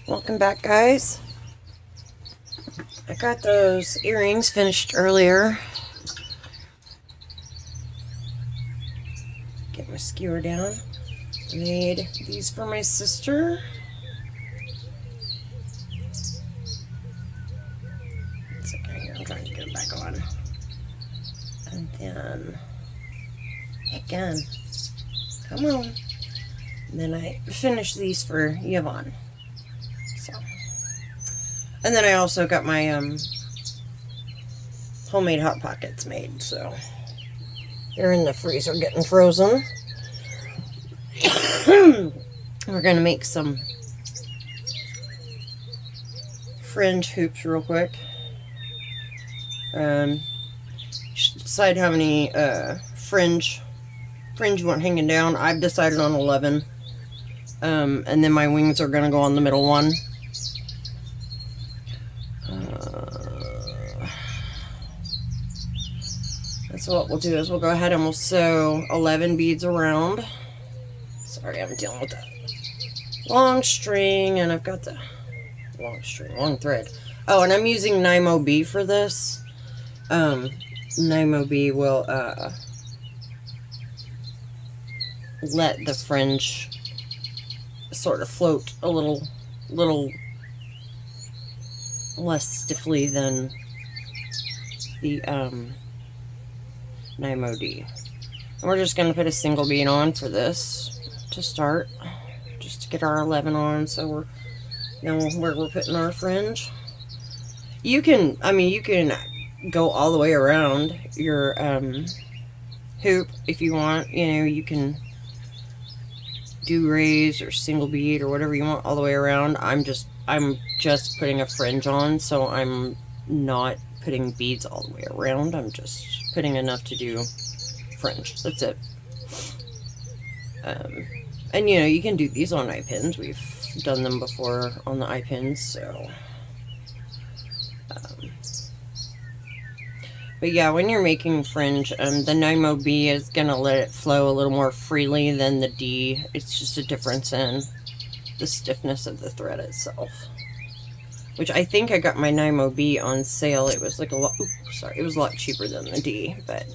Welcome back, guys. I got those earrings finished earlier. Get my skewer down. Made these for my sister. One second here, I'm trying to get it back on. And then, again, come on. And then I finished these for Yvonne. So, and then I also got my homemade Hot Pockets made, so they're in the freezer getting frozen. We're going to make some fringe hoops real quick. You should decide how many fringe you want hanging down. I've decided on 11. And then my wings are going to go on the middle one. So what we'll do is we'll go ahead and we'll sew 11 beads around. Sorry, I'm dealing with that long string, and I've got the long thread. Oh, and I'm using Nymo B for this. Nymo B will let the fringe sort of float a little less stiffly than the Nymo D. And we're just going to put a single bead on for this to start, just to get our 11 on, so we're now where we're putting our fringe. You can go all the way around your hoop if you want. You can do raise or single bead or whatever you want all the way around. I'm just putting a fringe on, so I'm not putting beads all the way around. I'm just putting enough to do fringe. That's it. And you can do these on eye pins. We've done them before on the eye pins, so but yeah, when you're making fringe, the Nymo B is gonna let it flow a little more freely than the D. It's just a difference in the stiffness of the thread itself. Which I think I got my Nymo B on sale. It was like it was a lot cheaper than the D, but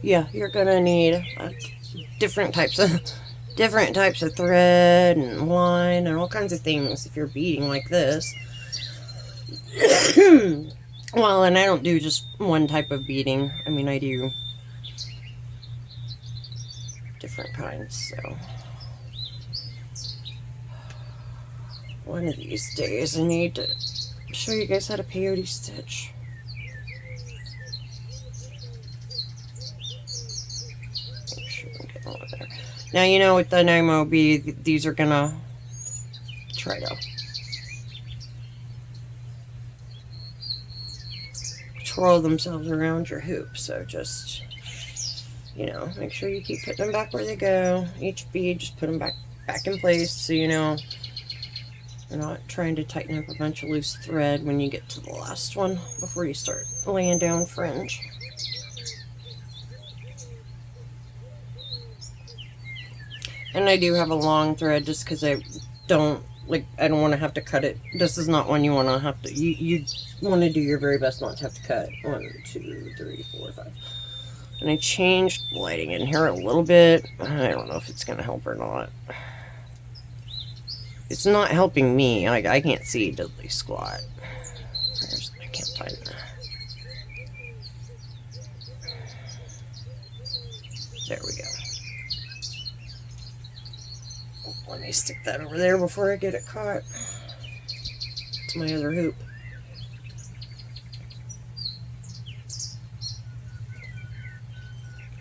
yeah, you're gonna need different types of thread and line and all kinds of things if you're beading like this. Well, and I don't do just one type of beading. I mean, I do different kinds, so one of these days I need to show you guys how to peyote stitch. Make sure we get all of there. Now, with the Nymo B, these are gonna try to twirl themselves around your hoop, so just make sure you keep putting them back where they go. Each bead, just put them back in place, so you're not trying to tighten up a bunch of loose thread when you get to the last one before you start laying down fringe. And I do have a long thread just because I don't want to have to cut it. This is not one you want to have to, you want to do your very best not to have to cut. 1, 2, 3, 4, 5. And I changed lighting in here a little bit. I don't know if it's going to help or not. It's not helping me. I can't see diddly squat. I can't find that. There we go. Let me stick that over there before I get it caught. It's my other hoop.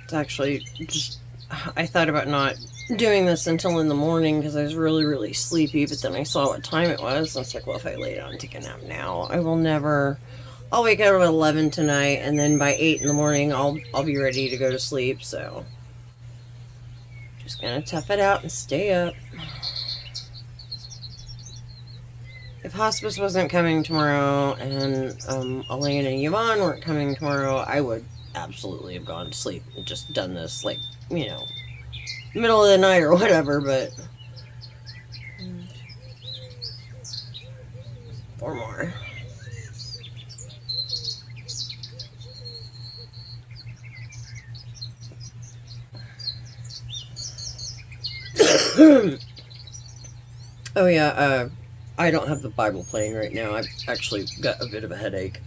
It's actually just, I thought about not doing this until in the morning because I was really, really sleepy, but then I saw what time it was. And I was like, well, if I lay down and take a nap now, I'll wake up at 11 tonight, and then by 8 in the morning, I'll be ready to go to sleep, so just gonna tough it out and stay up. If hospice wasn't coming tomorrow and Elaine and Yvonne weren't coming tomorrow, I would absolutely have gone to sleep and just done this, middle of the night or whatever, but 4 more. Oh yeah, I don't have the Bible playing right now. I've actually got a bit of a headache.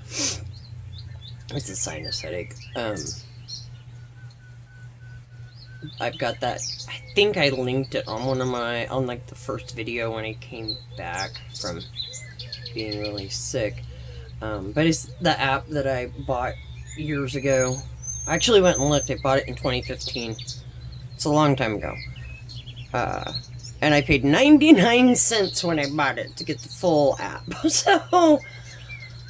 It's a sinus headache. I've got that. I think I linked it on on like the first video when I came back from being really sick. But it's the app that I bought years ago. I actually went and looked. I bought it in 2015. It's a long time ago. And I paid 99 cents when I bought it to get the full app. So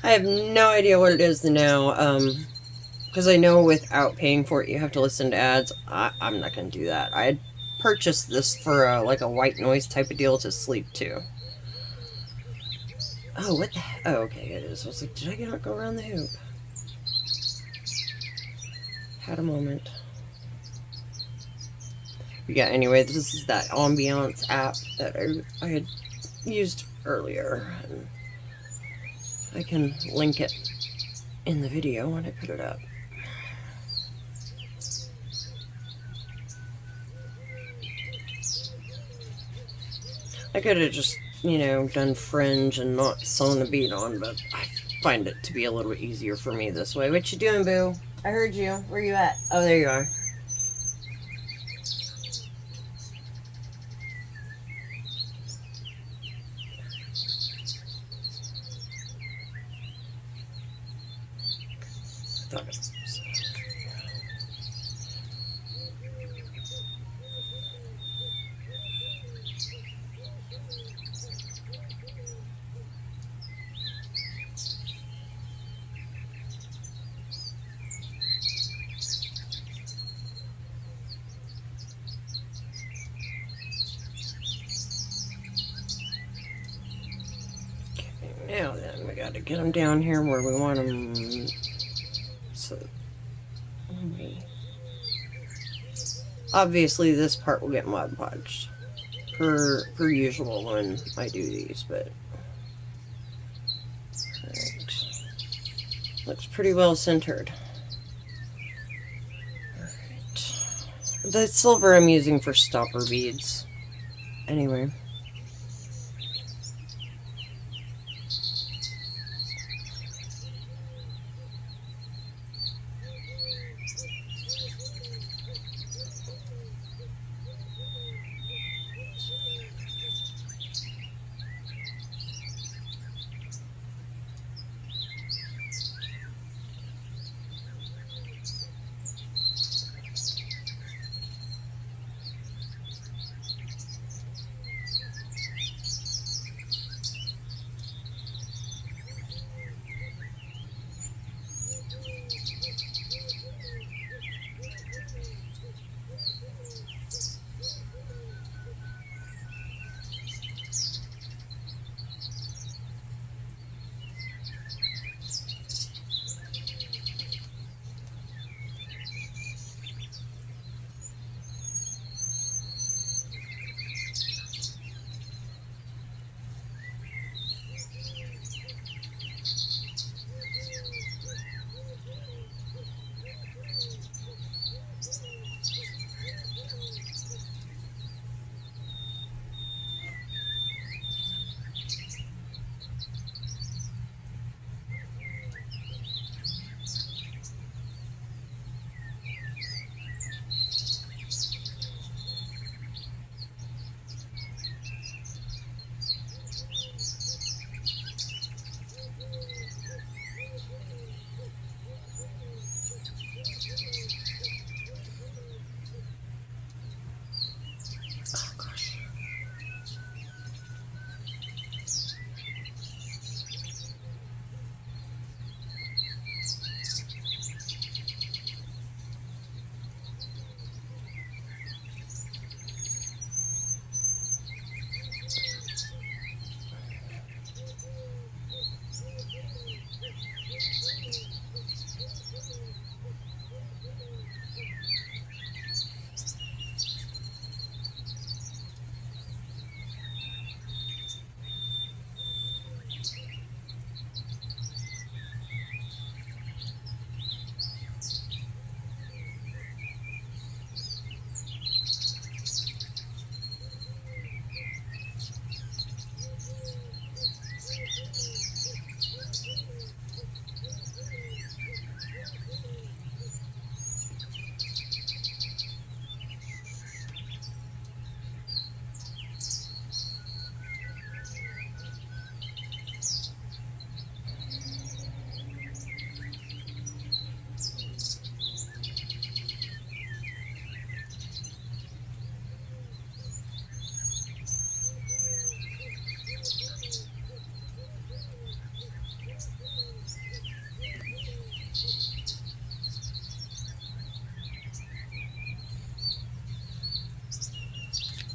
I have no idea what it is now. Because I know without paying for it, you have to listen to ads. I'm not going to do that. I had purchased this for like a white noise type of deal to sleep to. Oh, what the? Oh, okay, it is. I was like, did I not go around the hoop? Had a moment. Yeah, anyway, this is that ambiance app that I had used earlier. And I can link it in the video when I put it up. I could have just, you know, done Fringe and not sewn a bead on, but I find it to be a little bit easier for me this way. What you doing, boo? I heard you. Where you at? Oh, there you are. I thought it was. Now then, we got to get them down here where we want them. So, obviously, this part will get Mod Podged per usual when I do these, but right. Looks pretty well centered. Alright. The silver I'm using for stopper beads. Anyway.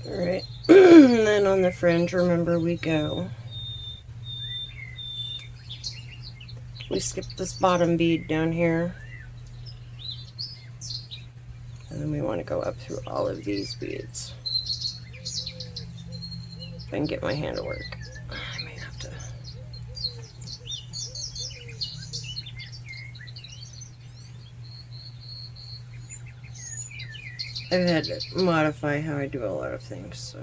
Alright, and then on the fringe, remember we skip this bottom bead down here. And then we want to go up through all of these beads. If I can get my hand to work. I may have to. I've had to modify how I do a lot of things, so.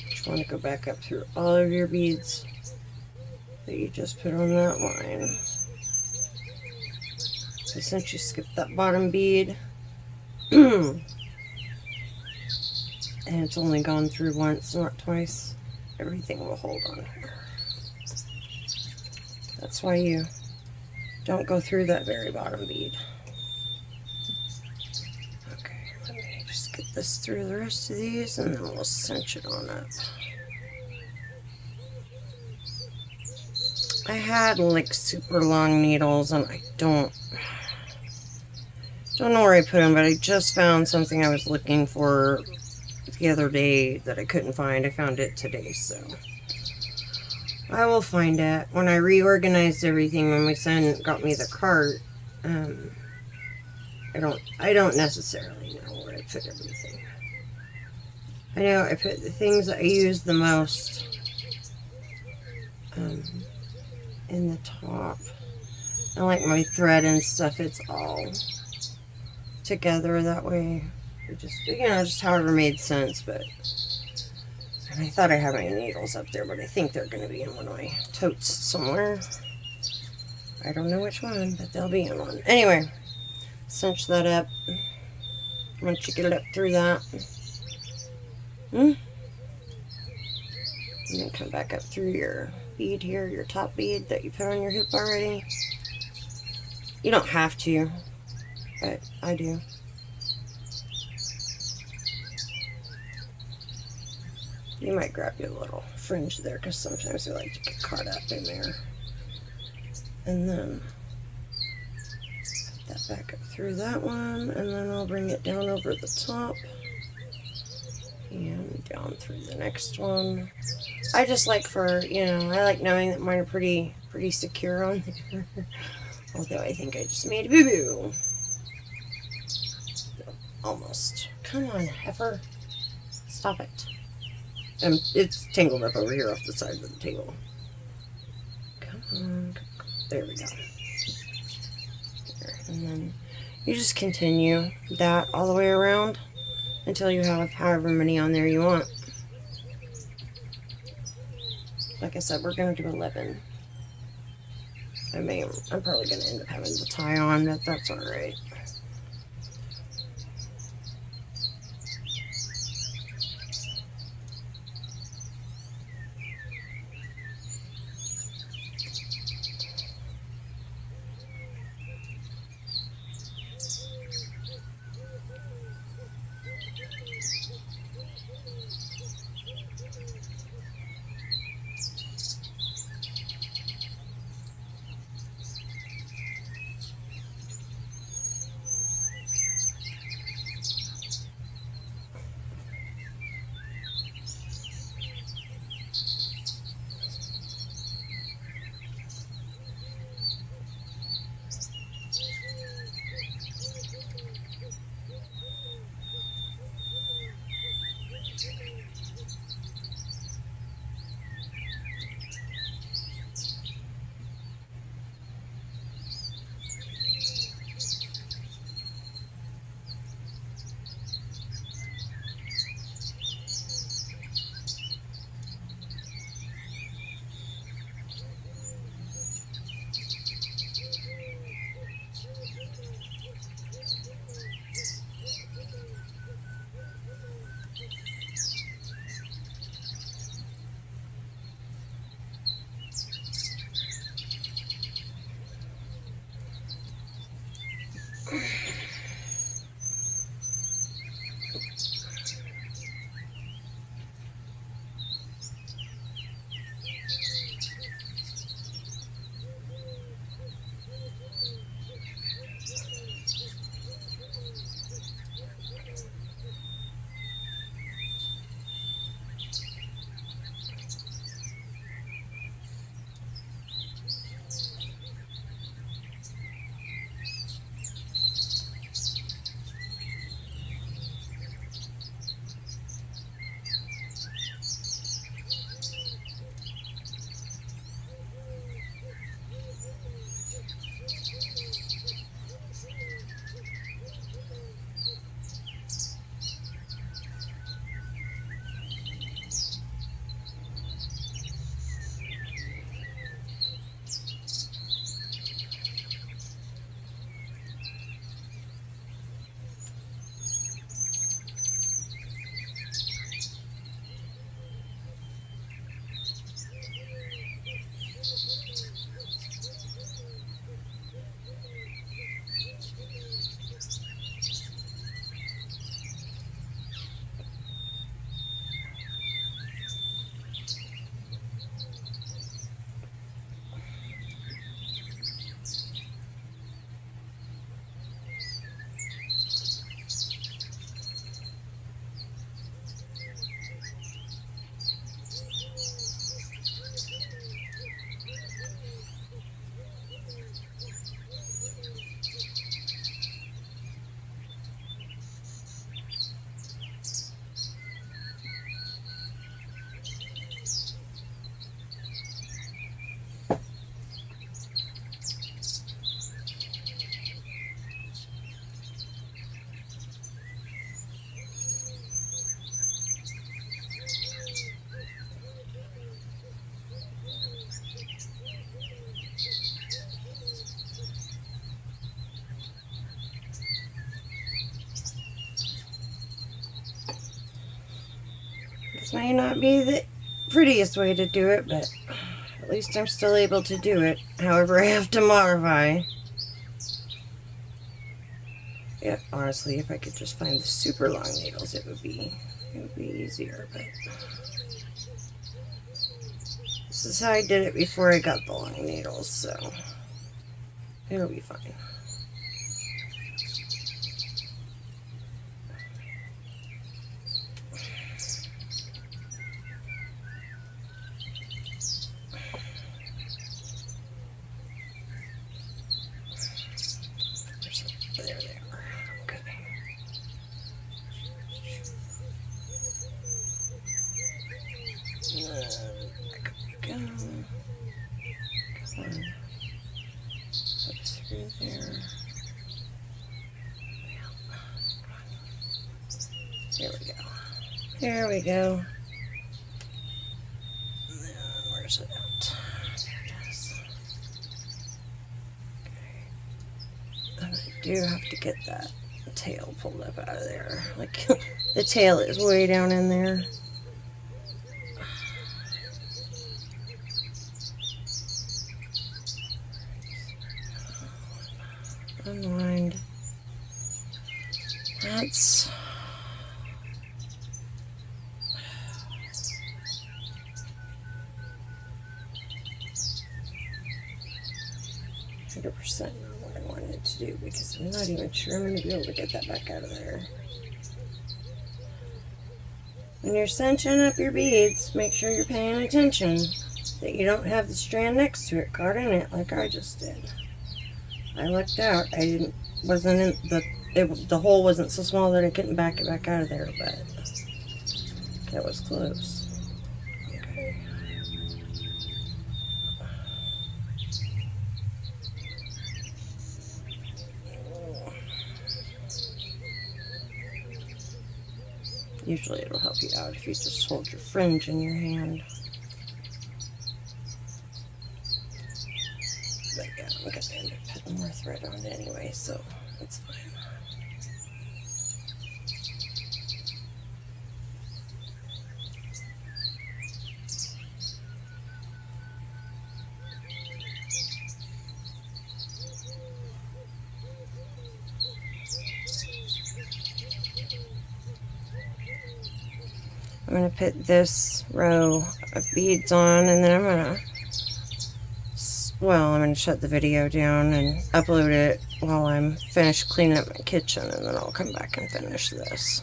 Just want to go back up through all of your beads that you just put on that line. So since you skipped that bottom bead, and it's only gone through once, not twice, everything will hold on here. That's why you don't go through that very bottom bead. Okay, let me just get this through the rest of these and then we'll cinch it on up. I had like super long needles and I don't know where I put them, but I just found something I was looking for the other day that I couldn't find. I found it today, so I will find it. When I reorganized everything, when my son got me the cart, I don't necessarily know where I put everything. I know I put the things that I use the most in the top. I like my thread and stuff, it's all together that way. It just, just however made sense, but. And I thought I had my needles up there, but I think they're going to be in one of my totes somewhere. I don't know which one, but they'll be in one. Anyway, cinch that up. Once you get it up through that. And then come back up through your bead here, your top bead that you put on your hoop already. You don't have to, but I do. You might grab your little fringe there because sometimes they like to get caught up in there. And then put that back up through that one, and then I'll bring it down over the top and down through the next one. I just like I like knowing that mine are pretty secure on there. Although I think I just made a boo-boo. Almost. Come on, heifer. Stop it. It's tangled up over here off the side of the table. Come on. There we go. There. And then you just continue that all the way around until you have however many on there you want. Like I said, we're going to do 11. I'm probably going to end up having to tie on, but that's alright. This may not be the prettiest way to do it, but at least I'm still able to do it. However, I have to modify. Yeah, honestly, if I could just find the super long needles, it would be easier, but this is how I did it before I got the long needles, so it'll be fine. There they are. Okay. Back up we go. Come on. Up through there. There we go. There we go. Where's it at? There it is. Okay. And I do have to get that tail pulled up out of there. Like, the tail is way down in there. Unwind. That's 100% not what I wanted to do, because I'm not even sure I'm going to be able to get that back out of there. When you're cinching up your beads, make sure you're paying attention that you don't have the strand next to it caught in it like I just did. I lucked out. The hole wasn't so small that I couldn't back it back out of there, but that was close. Okay. Usually it'll help you out if you just hold your fringe in your hand. But yeah, I'm going to end up putting more thread on it anyway, so it's fine. I'm going to put this row of beads on, and then I'm going to shut the video down and upload it while I'm finished cleaning up my kitchen, and then I'll come back and finish this.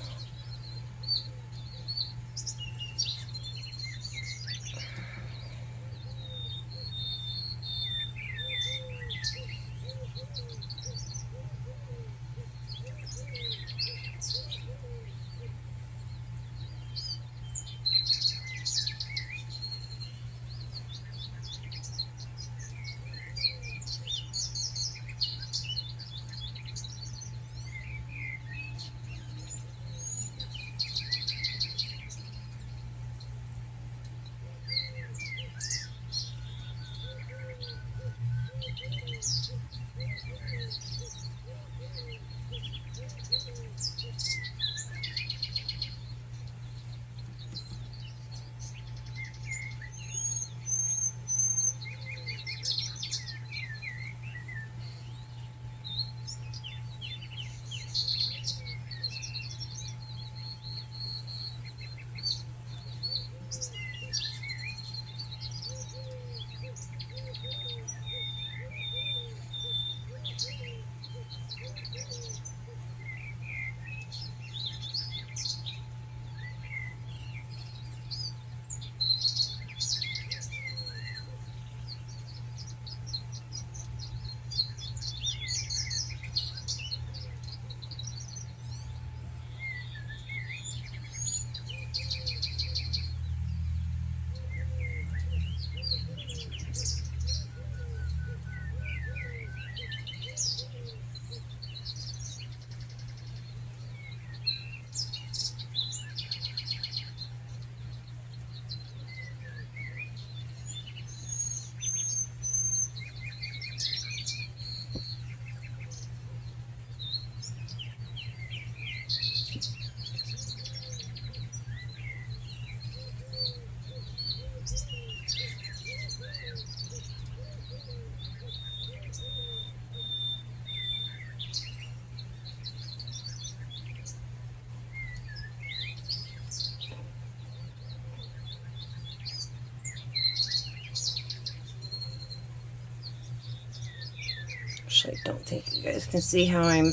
Actually, I don't think you guys can see how I'm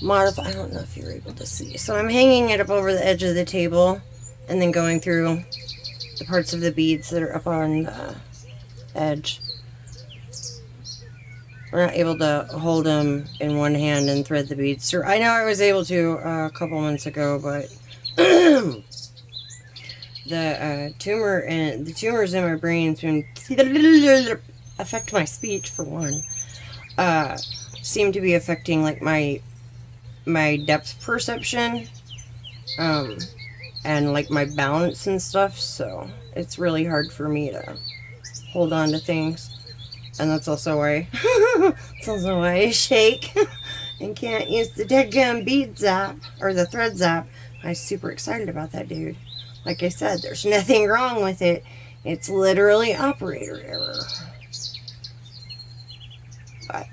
modifying. I don't know if you're able to see. So I'm hanging it up over the edge of the table and then going through the parts of the beads that are up on the edge. We're not able to hold them in one hand and thread the beads through. I know I was able to a couple months ago, but the tumors in my brain's been affect my speech for one. Seem to be affecting like my depth perception, and like my balance and stuff. So it's really hard for me to hold on to things. And that's also why I shake and can't use the dead bead zap or the thread zap. I'm super excited about that, dude. Like I said, there's nothing wrong with it. It's literally operator error. But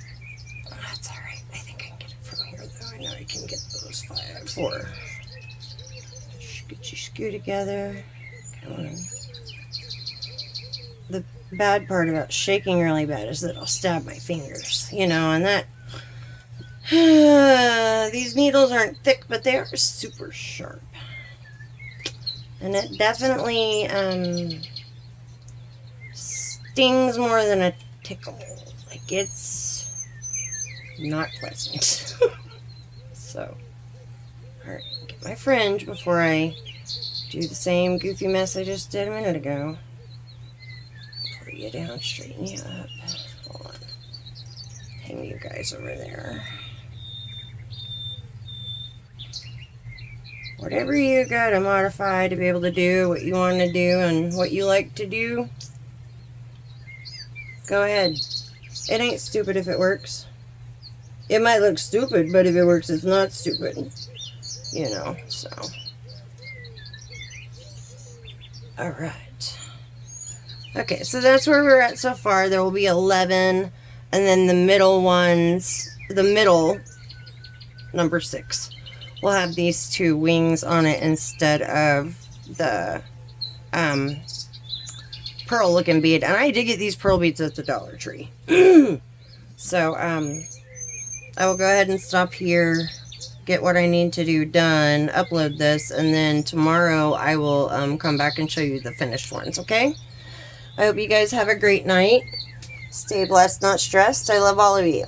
that's alright. I think I can get it from here, though. I know I can get those 4. Get you screw together. Come on. The bad part about shaking really bad is that I'll stab my fingers, you know, and that these needles aren't thick, but they are super sharp, and it definitely stings more than a tickle. Like, it's not pleasant. So, alright, get my fringe before I do the same goofy mess I just did a minute ago. You down, straighten you up. Hold on. Hang you guys over there. Whatever you gotta modify to be able to do what you want to do and what you like to do, go ahead. It ain't stupid if it works. It might look stupid, but if it works, it's not stupid. You know, so. Alright. Okay, so that's where we're at so far. There will be 11, and then the middle ones, the middle, number 6, will have these 2 wings on it instead of the pearl-looking bead. And I did get these pearl beads at the Dollar Tree. So, I will go ahead and stop here, get what I need to do done, upload this, and then tomorrow I will come back and show you the finished ones, okay? I hope you guys have a great night. Stay blessed, not stressed. I love all of you.